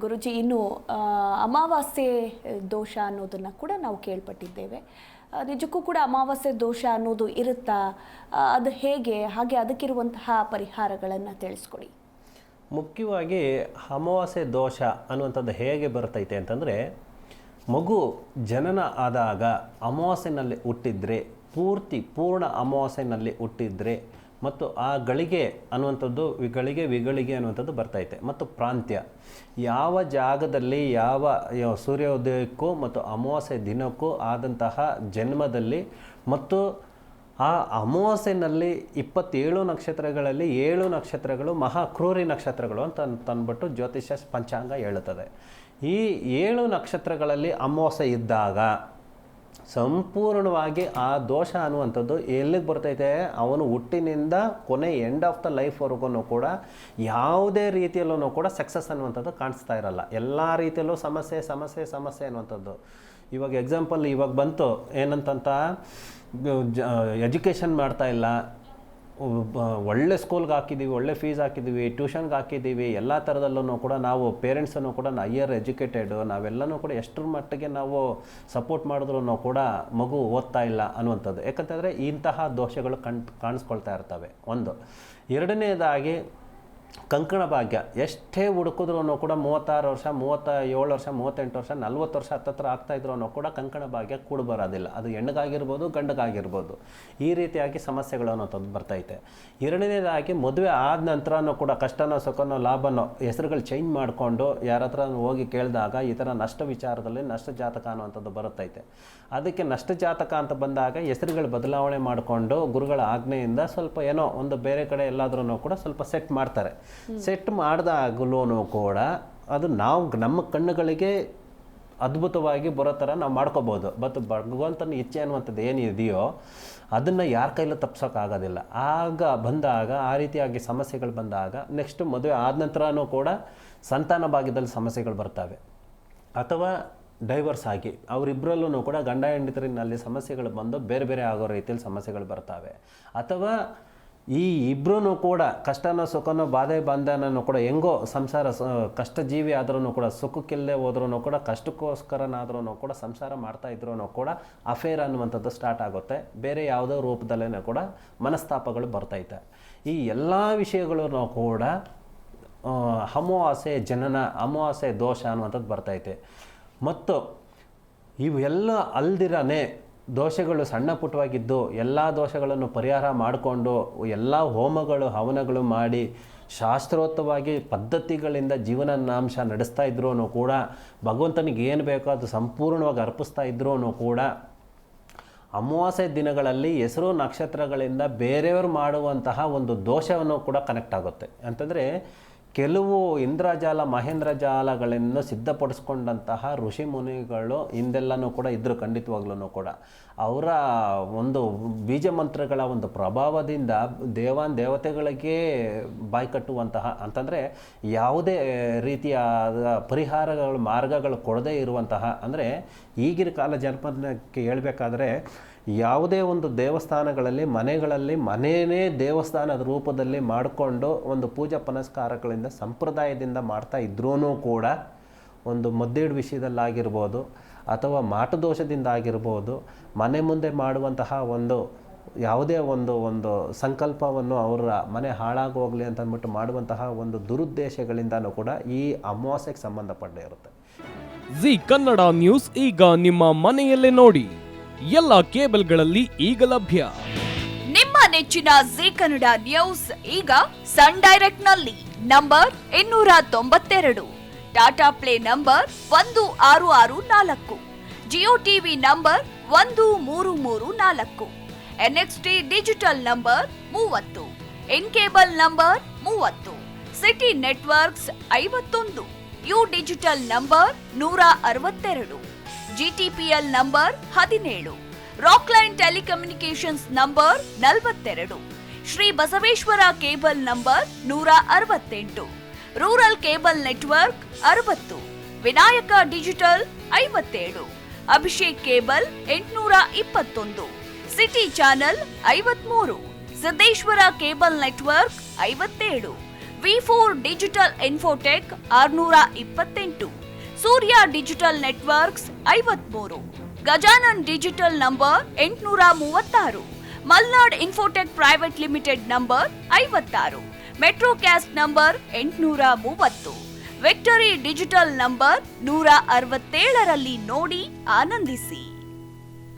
ಗುರುಜಿ, ಇನ್ನು ಅಮಾವಾಸ್ಯೆ ದೋಷ ಅನ್ನೋದನ್ನು ಕೂಡ ನಾವು ಕೇಳ್ಪಟ್ಟಿದ್ದೇವೆ. ನಿಜಕ್ಕೂ ಕೂಡ ಅಮಾವಾಸ್ಯೆ ದೋಷ ಅನ್ನೋದು ಇರುತ್ತಾ? ಅದು ಹೇಗೆ? ಹಾಗೆ ಅದಕ್ಕಿರುವಂತಹ ಪರಿಹಾರಗಳನ್ನು ತಿಳಿಸ್ಕೊಡಿ. ಮುಖ್ಯವಾಗಿ ಅಮಾವಾಸ್ಯೆ ದೋಷ ಅನ್ನುವಂಥದ್ದು ಹೇಗೆ ಬರ್ತೈತೆ ಅಂತಂದರೆ, ಮಗು ಜನನ ಆದಾಗ ಅಮಾವಾಸ್ಯೆನಲ್ಲಿ ಹುಟ್ಟಿದರೆ, ಪೂರ್ಣ ಅಮಾವಾಸ್ಯೆನಲ್ಲಿ ಹುಟ್ಟಿದರೆ ಮತ್ತು ಆ ಗಳಿಗೆ ಅನ್ನುವಂಥದ್ದು ವಿಗಳಿಗೆ ಅನ್ನುವಂಥದ್ದು ಬರ್ತೈತೆ. ಮತ್ತು ಪ್ರಾಂತ್ಯ, ಯಾವ ಜಾಗದಲ್ಲಿ ಯಾವ ಸೂರ್ಯೋದಯಕ್ಕೂ ಮತ್ತು ಅಮಾವಾಸ್ಯೆ ದಿನಕ್ಕೂ ಆದಂತಹ ಜನ್ಮದಲ್ಲಿ ಮತ್ತು ಆ ಅಮಾವಾಸ್ಯೆನಲ್ಲಿ 27 ನಕ್ಷತ್ರಗಳಲ್ಲಿ 7 ನಕ್ಷತ್ರಗಳು ಮಹಾಕ್ರೂರಿ ನಕ್ಷತ್ರಗಳು ಅಂತ ತಂದ್ಬಿಟ್ಟು ಜ್ಯೋತಿಷ್ಯ ಪಂಚಾಂಗ ಹೇಳುತ್ತದೆ. ಈ 7 ನಕ್ಷತ್ರಗಳಲ್ಲಿ ಅಮಾವಾಸ್ಯೆ ಇದ್ದಾಗ ಸಂಪೂರ್ಣವಾಗಿ ಆ ದೋಷ ಅನ್ನುವಂಥದ್ದು ಎಲ್ಲಿಗೆ ಬರ್ತೈತೆ, ಅವನು ಹುಟ್ಟಿನಿಂದ ಕೊನೆ ಎಂಡ್ ಆಫ್ ದ ಲೈಫ್ವರೆಗೂ ಕೂಡ ಯಾವುದೇ ರೀತಿಯಲ್ಲೂ ಕೂಡ ಸಕ್ಸಸ್ ಅನ್ನುವಂಥದ್ದು ಕಾಣಿಸ್ತಾ ಇರಲ್ಲ. ಎಲ್ಲ ರೀತಿಯಲ್ಲೂ ಸಮಸ್ಯೆ ಅನ್ನುವಂಥದ್ದು. ಇವಾಗ ಎಕ್ಸಾಂಪಲ್ ಇವಾಗ ಬಂತು ಏನಂತ, ಎಜುಕೇಷನ್ ಮಾಡ್ತಾ ಇಲ್ಲ, ಒಳ್ಳೆ ಸ್ಕೂಲ್ಗೆ ಹಾಕಿದ್ದೀವಿ, ಒಳ್ಳೆ ಫೀಸ್ ಹಾಕಿದ್ದೀವಿ, ಟ್ಯೂಷನ್ಗೆ ಹಾಕಿದ್ದೀವಿ, ಎಲ್ಲ ಥರದಲ್ಲೂ ಕೂಡ ನಾವು ಪೇರೆಂಟ್ಸನ್ನು ಕೂಡ ಹೈಯರ್ ಎಜುಕೇಟೆಡು, ನಾವೆಲ್ಲನೂ ಕೂಡ ಎಷ್ಟರ ಮಟ್ಟಿಗೆ ನಾವು ಸಪೋರ್ಟ್ ಮಾಡಿದ್ರೂ ಕೂಡ ಮಗು ಓದ್ತಾ ಇಲ್ಲ ಅನ್ನುವಂಥದ್ದು. ಯಾಕಂತಂದರೆ ಇಂತಹ ದೋಷಗಳು ಕಾಣಿಸ್ಕೊಳ್ತಾ ಇರ್ತವೆ. ಒಂದು. ಎರಡನೇದಾಗಿ ಕಂಕಣ ಭಾಗ್ಯ, ಎಷ್ಟೇ ಹುಡುಕಿದ್ರೂ ಕೂಡ 36 ವರ್ಷ, 37 ವರ್ಷ, 38 ವರ್ಷ, 40 ವರ್ಷ ಹತ್ತತ್ರ ಆಗ್ತಾಯಿದ್ರೂ ಕೂಡ ಕಂಕಣ ಭಾಗ್ಯ ಕೂಡ ಬರೋದಿಲ್ಲ. ಅದು ಹೆಣ್ಣಿಗಾಗಿರ್ಬೋದು, ಗಂಡಗಾಗಿರ್ಬೋದು. ಈ ರೀತಿಯಾಗಿ ಸಮಸ್ಯೆಗಳು ಅನ್ನೋದು ಬರ್ತೈತೆ. ಎರಡನೇದಾಗಿ ಮದುವೆ ಆದ ನಂತರನೂ ಕೂಡ ಕಷ್ಟನೋ ಸುಖನೋ ಲಾಭನೋ ಹೆಸರುಗಳು ಚೇಂಜ್ ಮಾಡಿಕೊಂಡು ಯಾರ ಹತ್ರ ಹೋಗಿ ಕೇಳಿದಾಗ ಈ ಥರ ನಷ್ಟ ವಿಚಾರದಲ್ಲಿ ನಷ್ಟ ಜಾತಕ ಅನ್ನುವಂಥದ್ದು ಬರುತ್ತೈತೆ. ಅದಕ್ಕೆ ನಷ್ಟ ಜಾತಕ ಅಂತ ಬಂದಾಗ ಹೆಸರುಗಳು ಬದಲಾವಣೆ ಮಾಡಿಕೊಂಡು ಗುರುಗಳ ಆಜ್ಞೆಯಿಂದ ಸ್ವಲ್ಪ ಏನೋ ಒಂದು ಬೇರೆ ಕಡೆ ಎಲ್ಲಾದ್ರೂ ಕೂಡ ಸ್ವಲ್ಪ ಸೆಟ್ ಮಾಡ್ತಾರೆ. ಸೆಟ್ ಮಾಡಿದಾಗಲೂ ಕೂಡ ಅದು ನಮ್ಮ ಕಣ್ಣುಗಳಿಗೆ ಅದ್ಭುತವಾಗಿ ಬರೋ ಥರ ನಾವು ಮಾಡ್ಕೋಬೋದು. ಬಟ್ ಭಗವಂತನ ಇಚ್ಛೆ ಅನ್ನುವಂಥದ್ದು ಏನಿದೆಯೋ ಅದನ್ನು ಯಾರ ಕೈಲೂ ತಪ್ಪಿಸೋಕ್ಕಾಗೋದಿಲ್ಲ. ಬಂದಾಗ ಆ ರೀತಿಯಾಗಿ ಸಮಸ್ಯೆಗಳು ಬಂದಾಗ ನೆಕ್ಸ್ಟ್ ಮದುವೆ ಆದ ನಂತರನೂ ಕೂಡ ಸಂತಾನ ಭಾಗ್ಯದಲ್ಲಿ ಸಮಸ್ಯೆಗಳು ಬರ್ತವೆ. ಅಥವಾ ಡೈವರ್ಸ್ ಆಗಿ ಅವರಿಬ್ಬರಲ್ಲೂ ಕೂಡ ಗಂಡ ಹೆಂಡತಿನಲ್ಲಿ ಸಮಸ್ಯೆಗಳು ಬಂದು ಬೇರೆ ಬೇರೆ ಆಗೋ ರೀತಿಯಲ್ಲಿ ಸಮಸ್ಯೆಗಳು ಬರ್ತವೆ. ಅಥವಾ ಈ ಇಬ್ಬರೂ ಕೂಡ ಕಷ್ಟನೋ ಸುಖನೋ ಬಾಧೆ ಬಂಧನೂ ಕೂಡ ಹೆಂಗೋ ಸಂಸಾರ ಕಷ್ಟ ಜೀವಿ ಆದ್ರೂ ಕೂಡ ಸುಖಕ್ಕಿಲ್ಲದೆ ಹೋದ್ರೂ ಕೂಡ ಕಷ್ಟಕ್ಕೋಸ್ಕರನಾದ್ರೂ ಕೂಡ ಸಂಸಾರ ಮಾಡ್ತಾಯಿದ್ರೂ ಕೂಡ ಅಫೇರ್ ಅನ್ನುವಂಥದ್ದು ಸ್ಟಾರ್ಟ್ ಆಗುತ್ತೆ. ಬೇರೆ ಯಾವುದೋ ರೂಪದಲ್ಲೇ ಕೂಡ ಮನಸ್ತಾಪಗಳು ಬರ್ತೈತೆ. ಈ ಎಲ್ಲ ವಿಷಯಗಳೂ ಕೂಡ ಅಮಾವಾಸ್ಯೆ ಜನನ, ಅಮಾವಾಸ್ಯೆ ದೋಷ ಅನ್ನುವಂಥದ್ದು ಬರ್ತೈತೆ. ಮತ್ತು ಇವೆಲ್ಲ ಅಲ್ದಿರನೇ ದೋಷಗಳು ಸಣ್ಣ ಪುಟ್ಟವಾಗಿದ್ದು ಎಲ್ಲ ದೋಷಗಳನ್ನು ಪರಿಹಾರ ಮಾಡಿಕೊಂಡು ಎಲ್ಲ ಹೋಮಗಳು ಹವನಗಳು ಮಾಡಿ ಶಾಸ್ತ್ರೋಕ್ತವಾಗಿ ಪದ್ಧತಿಗಳಿಂದ ಜೀವನಾಂಶ ನಡೆಸ್ತಾ ಇದ್ರೂ ಕೂಡ ಭಗವಂತನಿಗೆ ಏನು ಬೇಕೋ ಅದು ಸಂಪೂರ್ಣವಾಗಿ ಅರ್ಪಿಸ್ತಾ ಇದ್ರೂ ಕೂಡ ಅಮಾವಾಸ್ಯೆ ದಿನಗಳಲ್ಲಿ ಹೆಸರು ನಕ್ಷತ್ರಗಳಿಂದ ಬೇರೆಯವರು ಮಾಡುವಂತಹ ಒಂದು ದೋಷವನ್ನು ಕೂಡ ಕನೆಕ್ಟ್ ಆಗುತ್ತೆ. ಅಂತಂದರೆ ಕೆಲವು ಇಂದ್ರಜಾಲ ಮಹೇಂದ್ರಜಾಲಗಳನ್ನು ಸಿದ್ಧಪಡಿಸ್ಕೊಂಡಂತಹ ಋಷಿ ಮುನಿಗಳು ಹಿಂದೆಲ್ಲನೂ ಕೂಡ ಇದ್ದರು. ಖಂಡಿತವಾಗ್ಲೂ ಕೂಡ ಅವರ ಒಂದು ಬೀಜ ಮಂತ್ರಗಳ ಒಂದು ಪ್ರಭಾವದಿಂದ ದೇವತೆಗಳಿಗೆ ಬಾಯಿ ಕಟ್ಟುವಂತಹ, ಅಂತಂದರೆ ಯಾವುದೇ ರೀತಿಯಾದ ಪರಿಹಾರಗಳು ಮಾರ್ಗಗಳು ಕೊಡದೇ ಇರುವಂತಹ, ಅಂದರೆ ಈಗಿನ ಕಾಲ ಜನಪದಕ್ಕೆ ಹೇಳಬೇಕಾದ್ರೆ ಯಾವುದೇ ಒಂದು ದೇವಸ್ಥಾನಗಳಲ್ಲಿ ಮನೆಯೇ ದೇವಸ್ಥಾನದ ರೂಪದಲ್ಲಿ ಮಾಡಿಕೊಂಡು ಒಂದು ಪೂಜಾ ಪುನಸ್ಕಾರಗಳಿಂದ ಸಂಪ್ರದಾಯದಿಂದ ಮಾಡ್ತಾ ಇದ್ರೂ ಕೂಡ ಒಂದು ಮದ್ದೇಡು ವಿಷಯದಲ್ಲಾಗಿರ್ಬೋದು ಅಥವಾ ಮಾಟದೋಷದಿಂದ ಆಗಿರ್ಬೋದು, ಮನೆ ಮುಂದೆ ಮಾಡುವಂತಹ ಒಂದು ಯಾವುದೇ ಒಂದು ಸಂಕಲ್ಪವನ್ನು ಅವರ ಮನೆ ಹಾಳಾಗೋಗಲಿ ಅಂತ ಅಂದ್ಬಿಟ್ಟು ಮಾಡುವಂತಹ ಒಂದು ದುರುದ್ದೇಶಗಳಿಂದನೂ ಕೂಡ ಈ ಅಮಾವಾಸ್ಯೆಗೆ ಸಂಬಂಧಪಟ್ಟ ಇರುತ್ತೆ. ಜಿ ಕನ್ನಡ ನ್ಯೂಸ್ ಈಗ ನಿಮ್ಮ ಮನೆಯಲ್ಲೇ ನೋಡಿ, ಎಲ್ಲ ಕೇಬಲ್ಗಳಲ್ಲಿ ಈಗ ಲಭ್ಯ. ನಿಮ್ಮ ನೆಚ್ಚಿನ ಜಿ ಕನ್ನಡ ನ್ಯೂಸ್ ಈಗ ಸನ್ ಡೈರೆಕ್ಟ್ ನಲ್ಲಿ number 292, Tata Play number 1664, Jio TV number 1334, NXT digital number 30, In cable number 30, City networks 51, U digital number 162, GTPL number 17, Rockline telecommunications number 42, Shri Basaveshwara cable number 168, rural cable network 60, Vinayaka digital 57, Abhishek cable 821, City channel 53, Siddeshwara cable network 57, ವಿ4 digital Infotech 628, Surya digital networks 53, Gajanan digital number 836, Malnad Infotech private limited number 56, Metrocast number 830, Victory digital number 167ರಲ್ಲಿ ನೋಡಿ ಆನಂದಿಸಿ.